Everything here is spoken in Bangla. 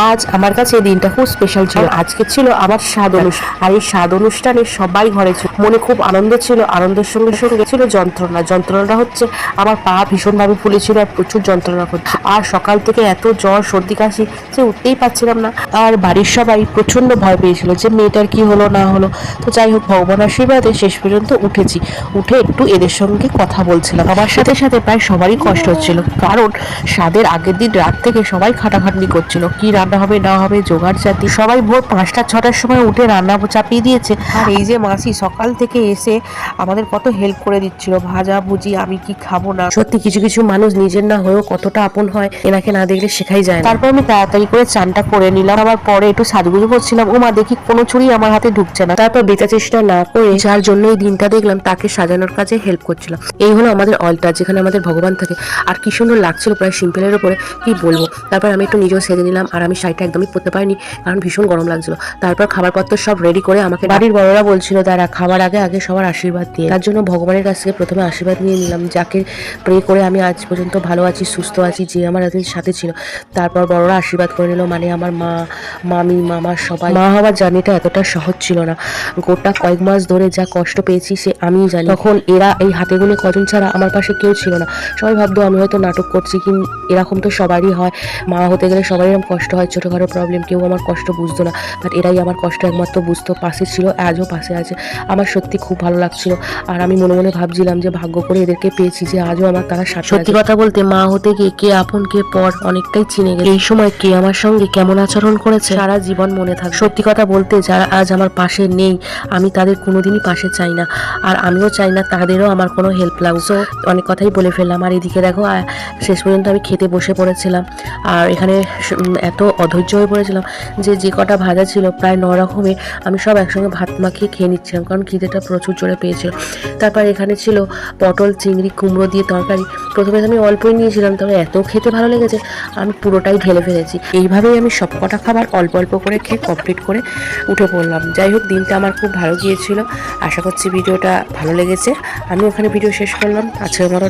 আজ আমার কাছে এই দিনটা খুব স্পেশাল ছিল। আজকে ছিল আমার স্বাদ অনুষ্ঠান, আর এই স্বাদ অনুষ্ঠানে সবাই ঘরে ছিল। মনে খুব আনন্দ ছিল, আনন্দের সঙ্গে সঙ্গে ছিল যন্ত্রণা। যন্ত্রণাটা হচ্ছে আমার পা ভীষণভাবে ফুলেছিল আর প্রচুর যন্ত্রণা করছে। আর সকাল থেকে এত জ্বর সর্দি কাশি যে উঠতেই পারছিলাম না। আর বাড়ির সবাই প্রচন্ড ভয় পেয়েছিল যে মেয়েটার কি হলো না হলো। তো যাই হোক, ভগবান আশীর্বাদে শেষ পর্যন্ত উঠেছি। উঠে একটু এদের সঙ্গে কথা বলছিলাম। আমার সাথে সাথে প্রায় সবারই কষ্ট হচ্ছিল, কারণ স্বাদের আগের দিন রাত থেকে সবাই খাটাখাটনি করছিল, কি রান্না হবে না হবে জোগাড় জাতি। সবাই ভোর 5টা-6টার সময় উঠে রান্না চাপিয়ে দিয়েছে। আর এই যে মাসি সকাল থেকে এসে আমাদের কত হেল্প করে দিচ্ছিল, ভাজা ভুজি, আমি কি খাবো না। সত্যি কিছু কিছু মানুষ নিজের না হয়েও কতটা আপন হয়, এনাকে না দেখলে শেখাই যায় না। তারপর আমি তাড়াতাড়ি করে চানটা করে নিলাম। আবার পরে একটু সাজগুজু করছিলাম। ও মা, দেখি কোনো চুরি আমার হাতে ঢুকছে না। তারপর বেচা চেষ্টা না করে যার জন্য এই দিনটা দেখলাম তাকে সাজানোর কাজে হেল্প করছিলাম। এই হলো আমাদের অলটার, যেখানে আমাদের ভগবান থাকে। আর কি সুন্দর লাগছিল, প্রায় সিম্পলের উপরে, কি বলবো। তারপর আমি একটু নিজেও সেজে নিলাম। আর আমি শাড়িটা একদমই পরতে পারিনি, কারণ ভীষণ গরম লাগছিল। তারপর খাবার পত্র সব রেডি করে আমাকে বাড়ির বড়রা বলছিল দাঁড়া, খাবার আগে আগে সবার আশীর্বাদ দিয়ে। তার জন্য ভগবানের কাছ থেকে প্রথমে আশীর্বাদ নিয়ে নিলাম, যাকে প্রে করে আমি আজ পর্যন্ত ভালো আছি, সুস্থ আছি, যে আমার এতদিন সাথে ছিল। তারপর বড়রা আশীর্বাদ করে নিল, মানে আমার মা, মামি, মামা সবাই। মা হওয়ার জার্নিটা এতটা সহজ ছিল না। গোটা কয়েক মাস ধরে যা কষ্ট পেয়েছি সে আমিই জানি। তখন এরা এই হাতে গুনে কজন ছাড়া আমার পাশে কেউ ছিল না। সবাই ভাবতো আমি হয়তো নাটক করছি, কিন্তু এরকম তো সবারই হয়, মা হতে গেলে সবারই এরকম কষ্ট হয়, ছোটোখাটো প্রবলেম। কেউ আমার কষ্ট বুঝতো না, বাট এরাই আমার কষ্ট একমাত্র বুঝতো, পাশে ছিল, আজও পাশে আছে। আমার সত্যি খুব ভালো লাগছিল। আর আমি মনে মনে ভাবছিলাম যে ভাগ্য করে এদেরকে পেয়েছি, যে আজও আমার তারা সাথে। সত্যি কথা বলতে, মা হতে গিয়ে কে আপন কে পর অনেকটাই চিনে গেছে। এই সময় কে আমার সঙ্গে কেমন আচরণ করেছে সারা জীবন মনে থাকে। সত্যি কথা বলতে, যারা আজ আমার পাশে নেই, আমি তাদের কোনোদিনই পাশে চাই না, আর আমিও চাই না তাদেরও আমার কোনো হেল্প লাগুক। সো অনেক কথাই বলে ফেললাম। আর এদিকে দেখো, শেষ পর্যন্ত আমি খেতে বসে পড়েছিলাম। আর এখানে এত অধৈর্য হয়ে পড়েছিলাম যে কটা ভাজা ছিল প্রায় 9 রকমের, আমি সব একসঙ্গে ভাত মাখিয়ে খেয়ে নিচ্ছিলাম, কারণ খিদেটা প্রচুর জোরে পেয়েছিল। তারপর এখানে ছিল পটল, চিংড়ি, কুমড়ো দিয়ে তরকারি। প্রথমে আমি অল্পই নিয়েছিলাম, তবে এত খেতে ভালো লেগেছে আমি পুরোটাই ঢেলে ফেলেছি। এইভাবেই আমি সব কটা খাবার অল্প অল্প করে খেয়ে কমপ্লিট করে উঠে পড়লাম। যাই হোক, দিনটা আমার খুব ভালো গিয়েছিল। আশা করছি ভিডিওটা ভালো লেগেছে। আমি ওখানে ভিডিও শেষ করলাম। আজকের মতো